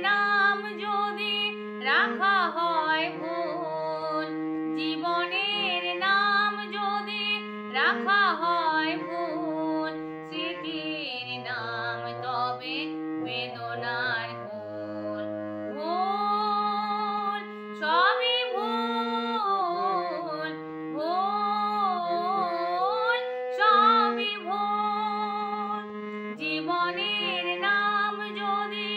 নাম যদি রাখা হয় ভুল, জীবনের নাম যদি রাখা হয় ভুল, স্মৃতির নাম তবে বেদনার কুল। ভুল সবই ভুল, ভুল সবই ভুল, জীবনের নাম যদি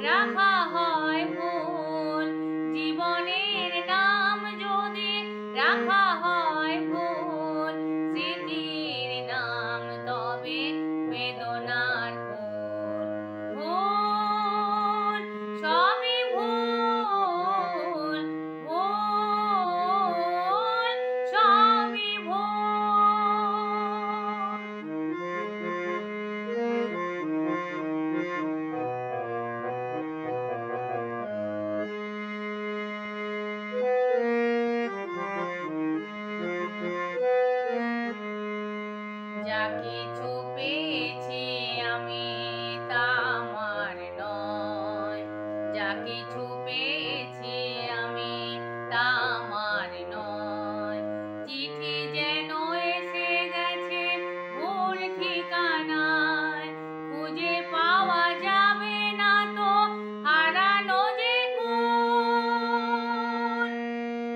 রাখা হয় ভুল, জীবনের নাম যদি রাখা হয় ভুল, স্মৃতির নাম তবে বেদনার কুল। ভুল সবই ভুল, ভুল সবই যা কিছু পেয়েছি আমি তা আমার নয়, যা কিছু পেয়েছি আমি তা আমার নয়, চিঠি যেন এসে গেছে ভুল ঠিকানায়, খুঁজে পাওয়া যাবে না তো হারানো যে কুল।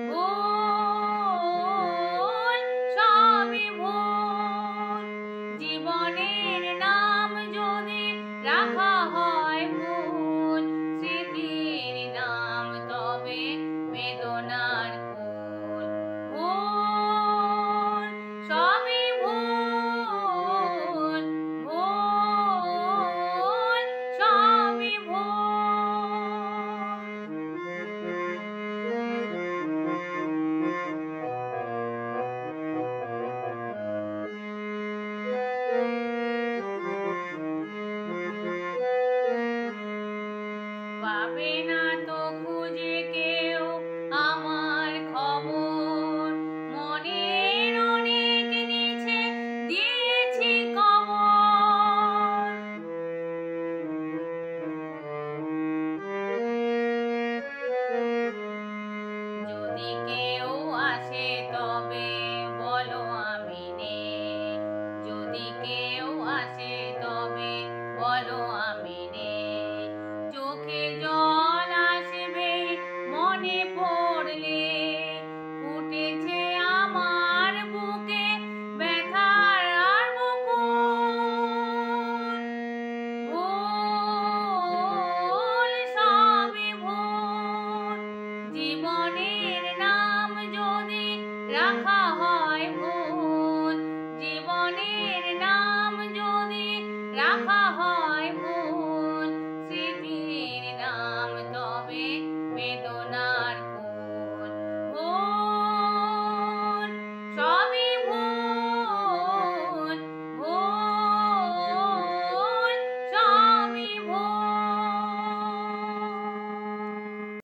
ভুল সবই ভুল, জীবনের নাম যদি রাখা হয় ভুল, স্মৃতির নাম তবে বেদনার কুল। ভুল সবই ভুল, ভুল সবই ভুল। পাবে না